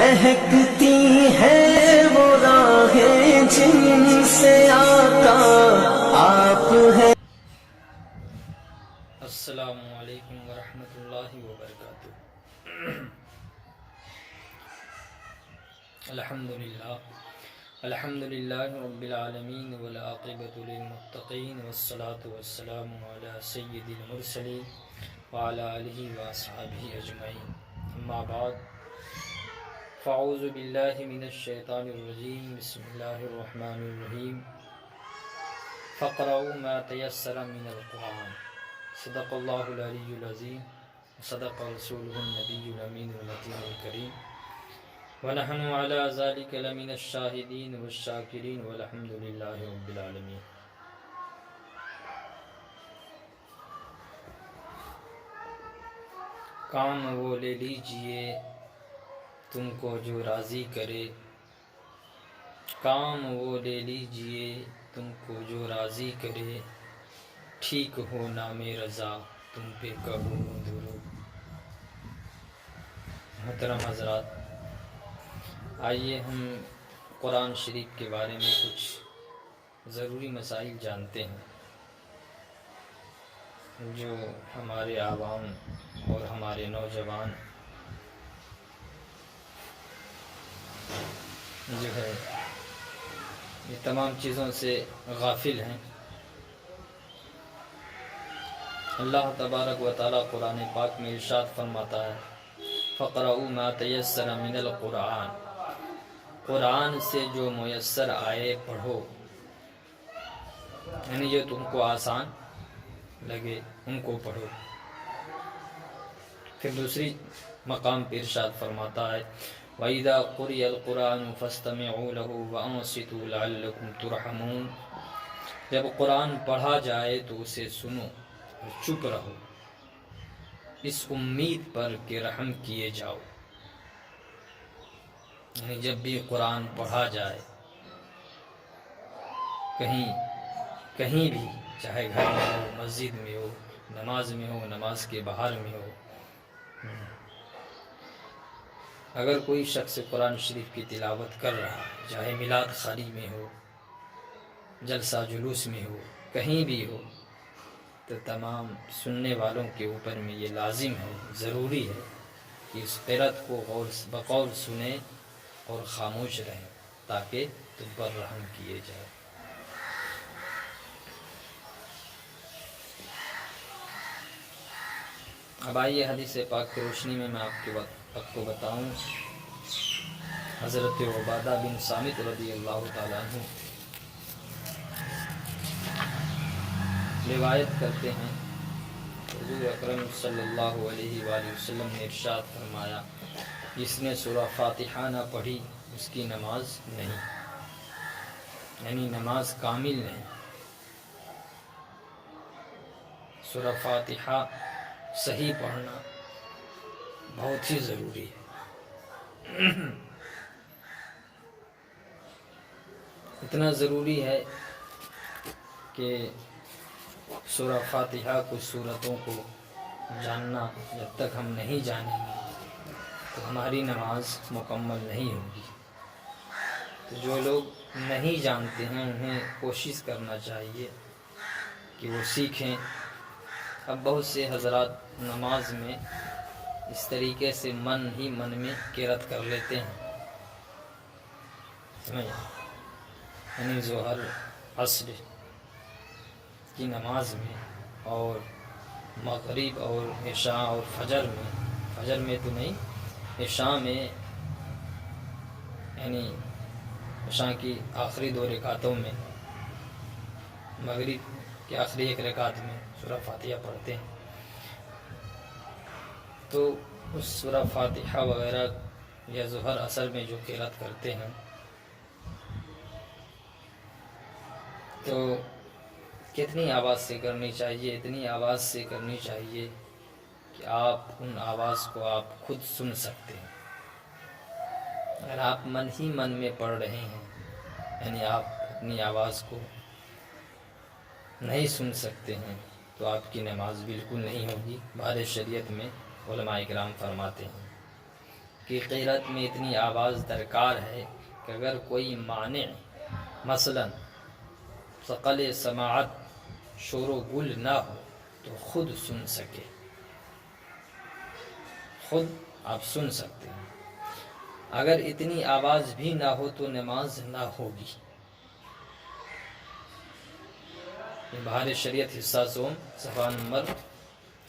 مہکتی ہے وہ راہیں جن سے آقا آپ ہے۔ السلام علیکم ورحمۃ اللہ وبرکاتہ۔ الحمدللہ رب العالمین والعاقبۃ للمتقین والصلاة والسلام علی سید المرسلین وعلی آلہ واصحابہ اجمعین، اما بعد فاعوذ باللہ من الشیطان الرجیم، بسم اللہ الرحمن الرحیم۔ فاقرؤوا ما تیسر من القرآن، صدق اللہ العلی العظیم وصدق رسولہ النبی الامین المتین الکریم، ونحن علی ذلک لمن الشاہدین والشاکرین والحمد للہ رب العالمین۔ کام وہ لے لیجئے تم کو جو راضی کرے، کام وہ لے لیجئے تم کو جو راضی کرے، ٹھیک ہو نام رضا تم پہ کہوں درود۔ محترم حضرات، آئیے ہم قرآن شریف کے بارے میں کچھ ضروری مسائل جانتے ہیں جو ہمارے عوام اور ہمارے نوجوان جو ہے یہ تمام چیزوں سے غافل ہیں۔ اللہ تبارک و تعالیٰ قرآن پاک میں ارشاد فرماتا ہے، فَقْرَؤُوا مَا تَيَسَّرَ مِنَ الْقُرْآنِ، قرآن سے جو میسر آئے پڑھو، یعنی جو تم کو آسان لگے ان کو پڑھو۔ پھر دوسری مقام پر ارشاد فرماتا ہے، وَإِذَا قُرِئَ الْقُرْآنُ فَاسْتَمِعُوا لَهُ وَأَنصِتُوا لَعَلَّكُمْ تُرْحَمُونَ، جب قرآن پڑھا جائے تو اسے سنو اور چپ رہو، اس امید پر کہ رحم کیے جاؤ۔ یعنی جب بھی قرآن پڑھا جائے، کہیں بھی، چاہے گھر میں ہو، مسجد میں ہو، نماز میں ہو، نماز کے باہر میں ہو، اگر کوئی شخص قرآن شریف کی تلاوت کر رہا ہے، چاہے میلاد خانی میں ہو، جلسہ جلوس میں ہو، کہیں بھی ہو، تو تمام سننے والوں کے اوپر میں یہ لازم ہے، ضروری ہے کہ اس قرأت کو غور بغور سنیں اور خاموش رہیں تاکہ تم پر رحم کیے جائے۔ اب آئیے حدیث پاک کی روشنی میں آپ کو بتاؤں، حضرت عبادہ بن صامت رضی اللہ تعالیٰ عنہ روایت کرتے ہیں، حضور اکرم صلی اللہ علیہ وآلہ وسلم نے ارشاد فرمایا، جس نے سورہ فاتحہ نہ پڑھی اس کی نماز نہیں، یعنی نماز کامل نہیں۔ سورہ فاتحہ صحیح پڑھنا بہت ہی ضروری ہے، اتنا ضروری ہے کہ سورہ فاتحہ کچھ سورتوں کو جاننا جب تک ہم نہیں جانیں گے تو ہماری نماز مکمل نہیں ہوگی۔ تو جو لوگ نہیں جانتے ہیں انہیں کوشش کرنا چاہیے کہ وہ سیکھیں۔ اب بہت سے حضرات نماز میں اس طریقے سے من ہی من میں قرأت کر لیتے ہیں، سمجھ، یعنی ظہر عصر کی نماز میں اور مغرب اور عشاء اور فجر میں تو نہیں، عشاء میں، یعنی عشاء کی آخری 2 رکعتوں میں، مغرب کی آخری 1 رکعت میں سورہ فاتحہ پڑھتے ہیں، تو اس سورہ فاتحہ وغیرہ یا ظہر عصر میں جو قرأت کرتے ہیں تو کتنی آواز سے کرنی چاہیے؟ اتنی آواز سے کرنی چاہیے کہ آپ ان آواز کو آپ خود سن سکتے ہیں۔ اگر آپ من ہی من میں پڑھ رہے ہیں، یعنی آپ اپنی آواز کو نہیں سن سکتے ہیں تو آپ کی نماز بالکل نہیں ہوگی۔ بہر شریعت میں علماء کرام فرماتے ہیں کہ قیرت میں اتنی آواز درکار ہے کہ اگر کوئی مانع مثلا ثقل سماعت شور و گل نہ ہو تو خود سن سکے، خود آپ سن سکتے ہیں۔ اگر اتنی آواز بھی نہ ہو تو نماز نہ ہوگی۔ بہار شریعت حصہ سوم صفحہ نمبر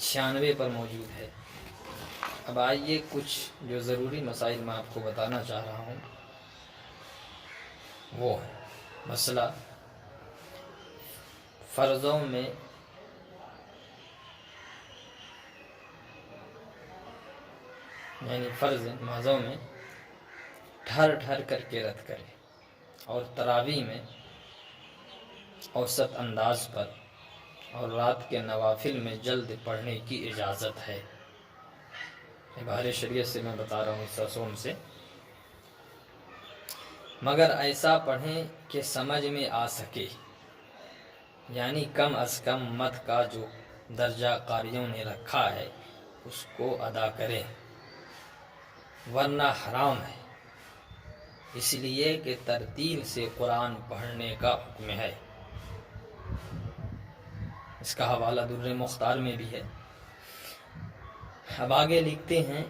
96 پر موجود ہے۔ اب آئیے کچھ جو ضروری مسائل میں آپ کو بتانا چاہ رہا ہوں وہ ہے مسئلہ فرضوں میں یعنی فرض نمازوں میں ٹھہر ٹھہر کر کے رد کرے، اور تراویح میں اوسط انداز پر، اور رات کے نوافل میں جلد پڑھنے کی اجازت ہے۔ بہار شریعت سے میں بتا رہا ہوں حصہ سوم سے۔ مگر ایسا پڑھیں کہ سمجھ میں آ سکے، یعنی کم از کم مت کا جو درجہ قاریوں نے رکھا ہے اس کو ادا کریں، ورنہ حرام ہے، اس لیے کہ ترتیل سے قرآن پڑھنے کا حکم ہے۔ اس کا حوالہ در مختار میں بھی ہے۔ اب آگے لکھتے ہیں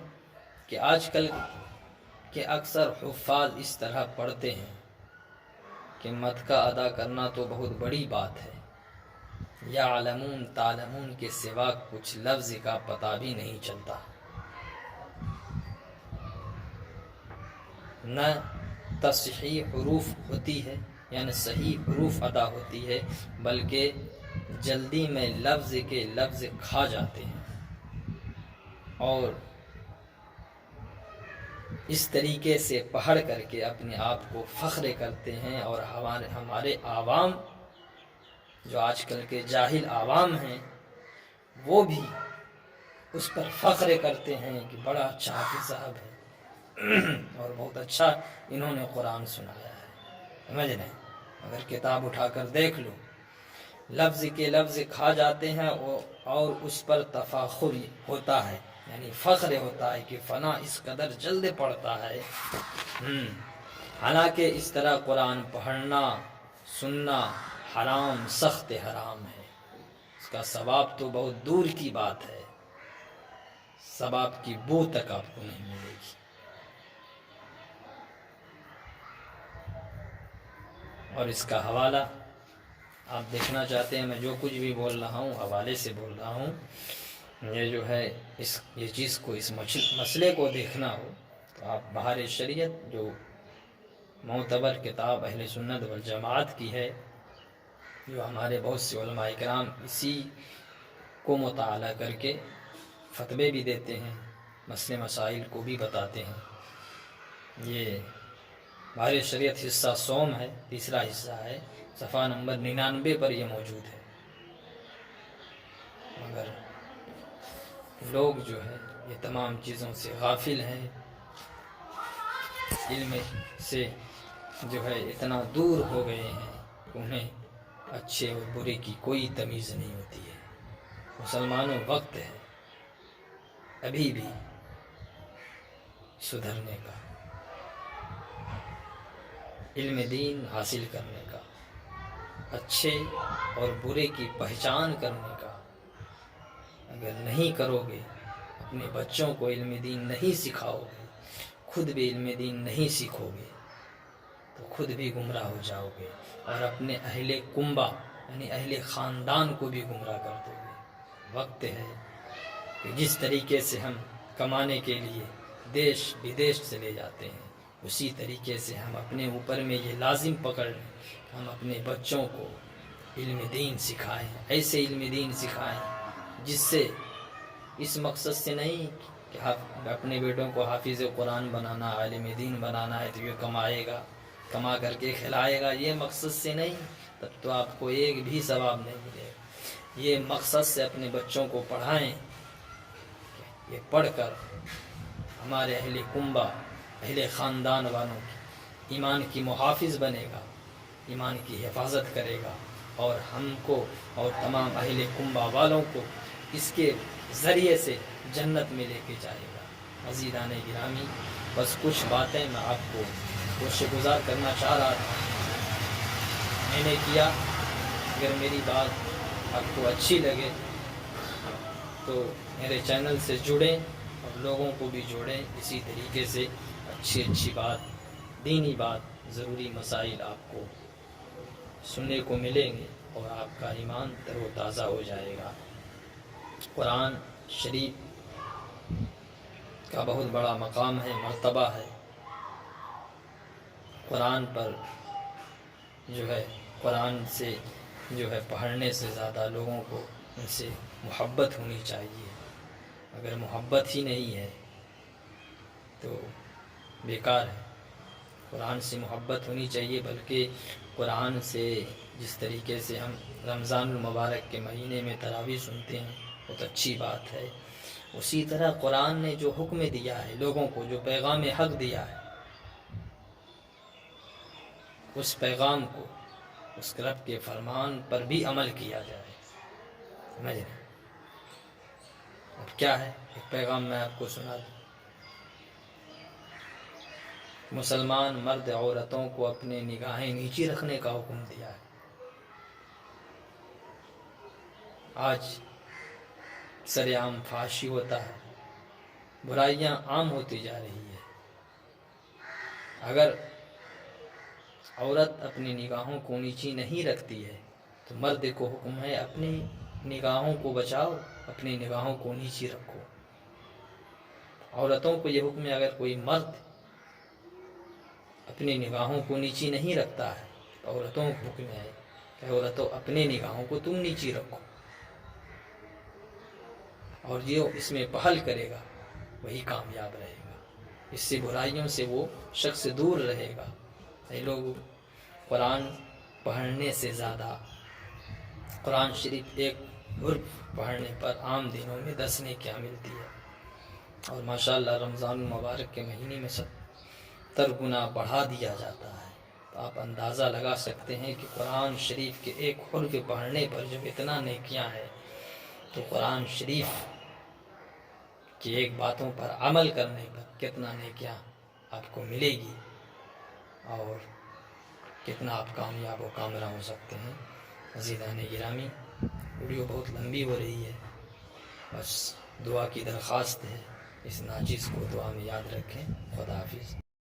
کہ آج کل کے اکثر حفاظ اس طرح پڑھتے ہیں کہ مت کا ادا کرنا تو بہت بڑی بات ہے، یعلمون تعلمون کے سوا کچھ لفظ کا پتہ بھی نہیں چلتا، نہ تصحیح حروف ہوتی ہے یعنی صحیح حروف ادا ہوتی ہے، بلکہ جلدی میں لفظ کے لفظ کھا جاتے ہیں، اور اس طریقے سے پڑھ کر کے اپنے آپ کو فخر کرتے ہیں، اور ہمارے عوام جو آج کل کے جاہل عوام ہیں وہ بھی اس پر فخر کرتے ہیں کہ بڑا اچھا حافظ صاحب ہے اور بہت اچھا انہوں نے قرآن سنایا ہے۔ سمجھ رہے ہیں؟ اگر کتاب اٹھا کر دیکھ لو، لفظ کے لفظ کھا جاتے ہیں اور اس پر تفاخر ہوتا ہے، یعنی فخر ہوتا ہے کہ فلاں اس قدر جلد پڑھتا ہے۔ حالانکہ اس طرح قرآن پڑھنا سننا حرام، سخت حرام ہے، اس کا ثواب تو بہت دور کی بات ہے، ثواب کی بو تک آپ کو نہیں ملے گی۔ اور اس کا حوالہ آپ دیکھنا چاہتے ہیں، میں جو کچھ بھی بول رہا ہوں حوالے سے بول رہا ہوں، یہ جو ہے یہ چیز کو اس مسئلے کو دیکھنا ہو تو آپ بہار شریعت جو معتبر کتاب اہل سنت والجماعت کی ہے، جو ہمارے بہت سے علماء کرام اسی کو مطالعہ کر کے فتوے بھی دیتے ہیں، مسئلے مسائل کو بھی بتاتے ہیں۔ یہ بہار شریعت حصہ سوم ہے، تیسرا حصہ ہے، صفحہ نمبر 99 پر یہ موجود ہے۔ مگر لوگ جو ہے یہ تمام چیزوں سے غافل ہیں، علم سے جو ہے اتنا دور ہو گئے ہیں کہ انہیں اچھے اور برے کی کوئی تمیز نہیں ہوتی ہے۔ مسلمانوں وقت ہے ابھی بھی سدھرنے کا، علم دین حاصل کرنے کا، اچھے اور برے کی پہچان کرنے کا۔ اگر نہیں کرو گے، اپنے بچوں کو علم دین نہیں سکھاؤ گے، خود بھی علم دین نہیں سیکھو گے تو خود بھی گمراہ ہو جاؤ گے، اور اپنے اہل کنبہ یعنی اہل خاندان کو بھی گمراہ کر دو گے۔ وقت ہے کہ جس طریقے سے ہم کمانے کے لیے دیش بدیش چلے جاتے ہیں، اسی طریقے سے ہم اپنے اوپر میں یہ لازم پکڑ لیں، ہم اپنے بچوں کو علم دین سکھائیں، ایسے علم دین سکھائیں جس سے اس مقصد سے نہیں کہ اپنے بیٹوں کو حافظ قرآن بنانا، عالم دین بنانا ہے تو یہ کمائے گا، کما کر کے کھلائے گا، یہ مقصد سے نہیں، تب تو آپ کو ایک بھی ثواب نہیں ملے گا۔ یہ مقصد سے اپنے بچوں کو پڑھائیں، یہ پڑھ کر ہمارے اہل کنبہ اہل خاندان والوں کی ایمان کی محافظ بنے گا، ایمان کی حفاظت کرے گا، اور ہم کو اور تمام اہل کنبہ والوں کو اس کے ذریعے سے جنت میں لے کے جائے گا۔ عزیزان گرامی، بس کچھ باتیں میں آپ کو گوشہ گزار کرنا چاہ رہا تھا، میں نے کیا۔ اگر میری بات آپ کو اچھی لگے تو میرے چینل سے جڑیں اور لوگوں کو بھی جوڑیں۔ اسی طریقے سے اچھی بات، دینی بات، ضروری مسائل آپ کو سننے کو ملیں گے اور آپ کا ایمان تر و تازہ ہو جائے گا۔ قرآن شریف کا بہت بڑا مقام ہے، مرتبہ ہے۔ قرآن پر قرآن سے پڑھنے سے زیادہ لوگوں کو ان سے محبت ہونی چاہیے۔ اگر محبت ہی نہیں ہے تو بیکار ہے۔ قرآن سے محبت ہونی چاہیے، بلکہ قرآن سے جس طریقے سے ہم رمضان المبارک کے مہینے میں تراویح سنتے ہیں، بہت اچھی بات ہے۔ اسی طرح قرآن نے جو حکم دیا ہے لوگوں کو، جو پیغام حق دیا ہے، اس پیغام کو، اس رب کے فرمان پر بھی عمل کیا جائے۔ سمجھ رہے ہیں؟ اب کیا ہے، ایک پیغام میں آپ کو سنا دوں۔ مسلمان مرد عورتوں کو اپنے نگاہیں نیچی رکھنے کا حکم دیا ہے۔ آج سر عام فحاشی ہوتا ہے، برائیاں عام ہوتی جا رہی ہے۔ اگر عورت اپنی نگاہوں کو نیچی نہیں رکھتی ہے تو مرد کو حکم ہے اپنی نگاہوں کو بچاؤ، اپنی نگاہوں کو نیچی رکھو۔ عورتوں کو یہ حکم ہے، اگر کوئی مرد اپنی نگاہوں کو نیچی نہیں رکھتا ہے تو عورتوں کو حکم ہے کہ عورتوں اپنی نگاہوں کو تم نیچی رکھو، اور جو اس میں پہل کرے گا وہی کامیاب رہے گا، اس سے برائیوں سے وہ شخص دور رہے گا۔ یہ لوگ قرآن پڑھنے سے زیادہ، قرآن شریف ایک حرف پڑھنے پر عام دنوں میں 10 نیکیاں ملتی ہے، اور ماشاءاللہ رمضان المبارک کے مہینے میں 70 گنا بڑھا دیا جاتا ہے۔ تو آپ اندازہ لگا سکتے ہیں کہ قرآن شریف کے ایک حرف پڑھنے پر جب اتنا نیکیاں ہے تو قرآن شریف کی ایک باتوں پر عمل کرنے پر کتنا نیکیاں آپ کو ملے گی، اور کتنا آپ کامیاب و کامرا ہو سکتے ہیں۔ عزیزان گرامی، ویڈیو بہت لمبی ہو رہی ہے، بس دعا کی درخواست ہے، اس ناچیز کو دعا میں یاد رکھیں۔ خدا حافظ۔